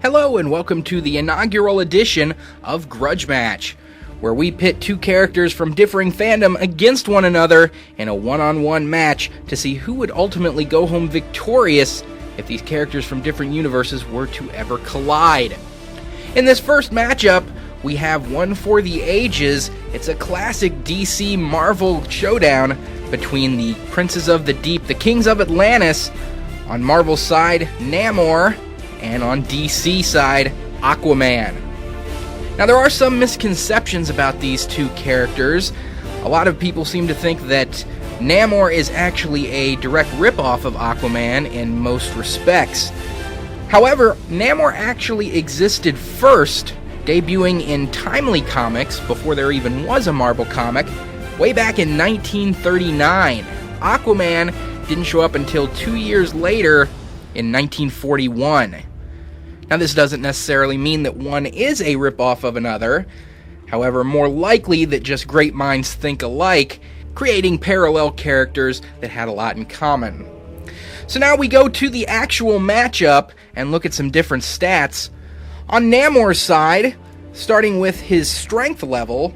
Hello and welcome to the inaugural edition of Grudge Match, where we pit two characters from differing fandom against one another in a one-on-one match to see who would ultimately go home victorious if these characters from different universes were to ever collide. In this first matchup, we have one for the ages. It's a classic DC Marvel showdown between the Princes of the Deep, the Kings of Atlantis, on Marvel's side, Namor, and on DC side, Aquaman. Now, there are some misconceptions about these two characters. A lot of people seem to think that Namor is actually a direct ripoff of Aquaman in most respects. However, Namor actually existed first, debuting in Timely Comics before there even was a Marvel comic, way back in 1939. Aquaman didn't show up until 2 years later in 1941. Now, this doesn't necessarily mean that one is a ripoff of another. However, more likely that just great minds think alike, creating parallel characters that had a lot in common. So now we go to the actual matchup and look at some different stats. On Namor's side, starting with his strength level,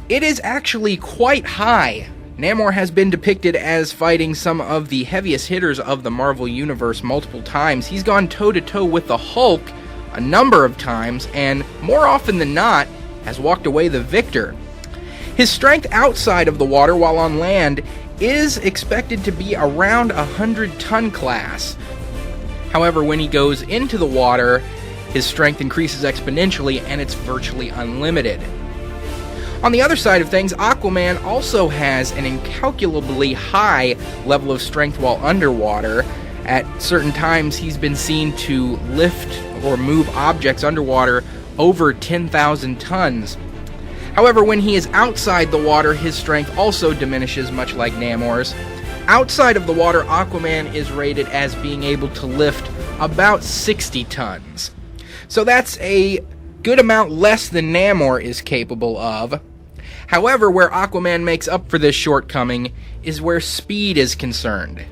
it is actually quite high. Namor has been depicted as fighting some of the heaviest hitters of the Marvel Universe multiple times. He's gone toe-to-toe with the Hulk a number of times, and more often than not, has walked away the victor. His strength outside of the water while on land is expected to be around 100-ton class. However, when he goes into the water, his strength increases exponentially, and it's virtually unlimited. On the other side of things, Aquaman also has an incalculably high level of strength while underwater. At certain times, he's been seen to lift or move objects underwater over 10,000 tons. However, when he is outside the water, his strength also diminishes, much like Namor's. Outside of the water, Aquaman is rated as being able to lift about 60 tons. So that's a good amount less than Namor is capable of. However, where Aquaman makes up for this shortcoming is where speed is concerned.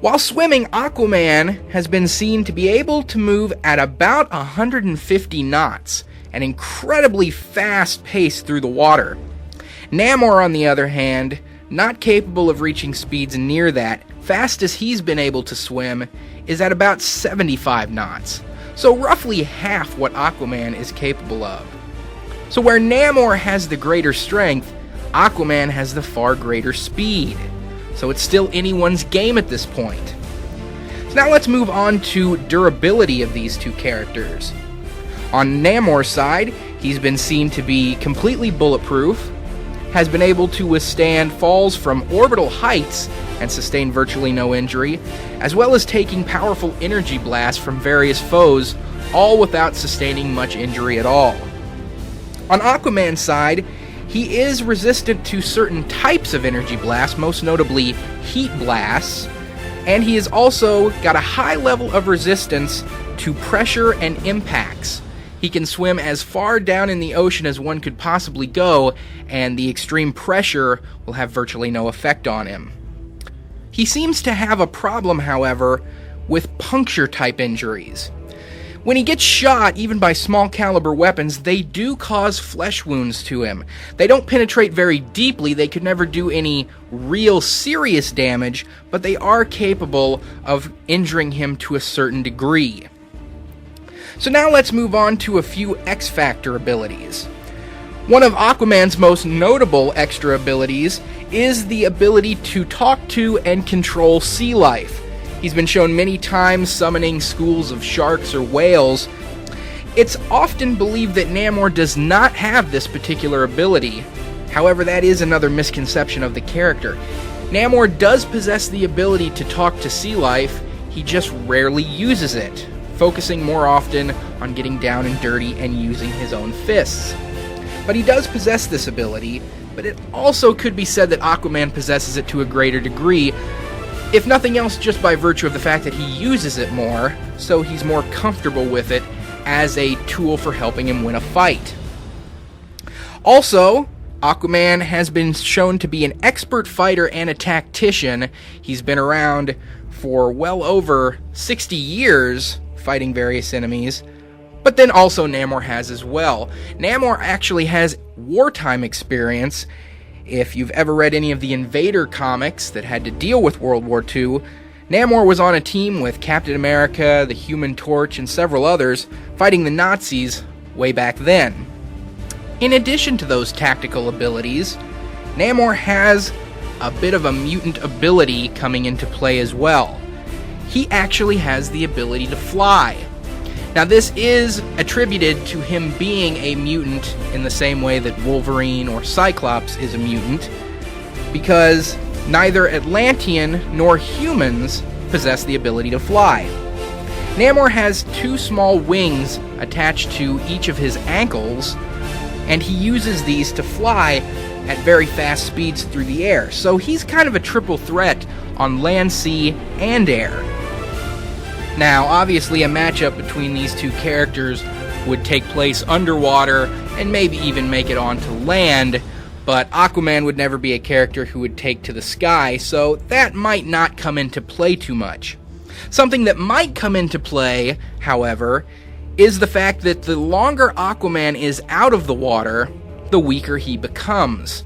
While swimming, Aquaman has been seen to be able to move at about 150 knots, an incredibly fast pace through the water. Namor, on the other hand, not capable of reaching speeds near that. Fastest he's been able to swim is at about 75 knots. So roughly half what Aquaman is capable of. So where Namor has the greater strength, Aquaman has the far greater speed. So it's still anyone's game at this point. So now let's move on to durability of these two characters. On Namor's side, he's been seen to be completely bulletproof, has been able to withstand falls from orbital heights and sustain virtually no injury, as well as taking powerful energy blasts from various foes, all without sustaining much injury at all. On Aquaman's side, he is resistant to certain types of energy blasts, most notably heat blasts, and he has also got a high level of resistance to pressure and impacts. He can swim as far down in the ocean as one could possibly go, and the extreme pressure will have virtually no effect on him. He seems to have a problem, however, with puncture-type injuries. When he gets shot, even by small caliber weapons, they do cause flesh wounds to him. They don't penetrate very deeply, they could never do any real serious damage, but they are capable of injuring him to a certain degree. So now let's move on to a few X-Factor abilities. One of Aquaman's most notable extra abilities is the ability to talk to and control sea life. He's been shown many times summoning schools of sharks or whales. It's often believed that Namor does not have this particular ability. However, that is another misconception of the character. Namor does possess the ability to talk to sea life, he just rarely uses it, focusing more often on getting down and dirty and using his own fists. But he does possess this ability, but it also could be said that Aquaman possesses it to a greater degree, if nothing else just by virtue of the fact that he uses it more, so he's more comfortable with it as a tool for helping him win a fight. Also, Aquaman has been shown to be an expert fighter and a tactician. He's been around for well over 60 years, fighting various enemies. But then also Namor has as well. Namor actually has wartime experience. If you've ever read any of the Invader comics that had to deal with World War II, Namor was on a team with Captain America, the Human Torch, and several others fighting the Nazis way back then. In addition to those tactical abilities, Namor has a bit of a mutant ability coming into play as well. He actually has the ability to fly. Now, this is attributed to him being a mutant in the same way that Wolverine or Cyclops is a mutant, because neither Atlantean nor humans possess the ability to fly. Namor has 2 small wings attached to each of his ankles, and he uses these to fly at very fast speeds through the air. So he's kind of a triple threat on land, sea, and air. Now, obviously, a matchup between these 2 characters would take place underwater and maybe even make it onto land, but Aquaman would never be a character who would take to the sky, so that might not come into play too much. Something that might come into play, however, is the fact that the longer Aquaman is out of the water, the weaker he becomes.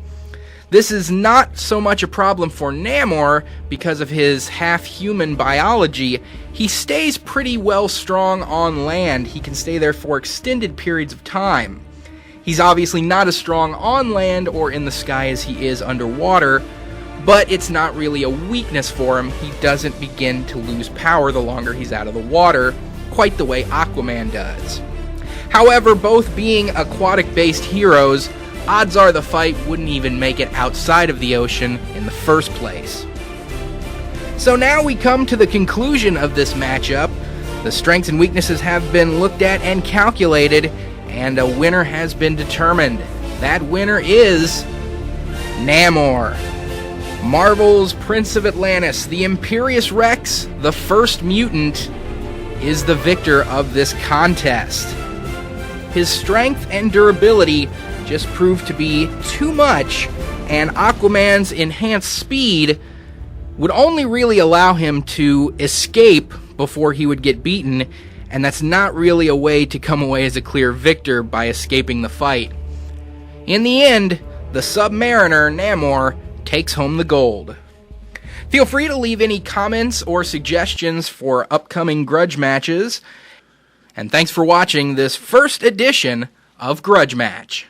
This is not so much a problem for Namor because of his half-human biology. He stays pretty well strong on land. He can stay there for extended periods of time. He's obviously not as strong on land or in the sky as he is underwater, but it's not really a weakness for him. He doesn't begin to lose power the longer he's out of the water, quite the way Aquaman does. However, both being aquatic-based heroes, odds are the fight wouldn't even make it outside of the ocean in the first place. So now we come to the conclusion of this matchup. The strengths and weaknesses have been looked at and calculated, and a winner has been determined. That winner is Namor. Marvel's Prince of Atlantis, the Imperious Rex, the first mutant, is the victor of this contest. His strength and durability just proved to be too much, and Aquaman's enhanced speed would only really allow him to escape before he would get beaten, and that's not really a way to come away as a clear victor by escaping the fight. In the end, the Submariner, Namor, takes home the gold. Feel free to leave any comments or suggestions for upcoming Grudge matches, and thanks for watching this first edition of Grudge Match.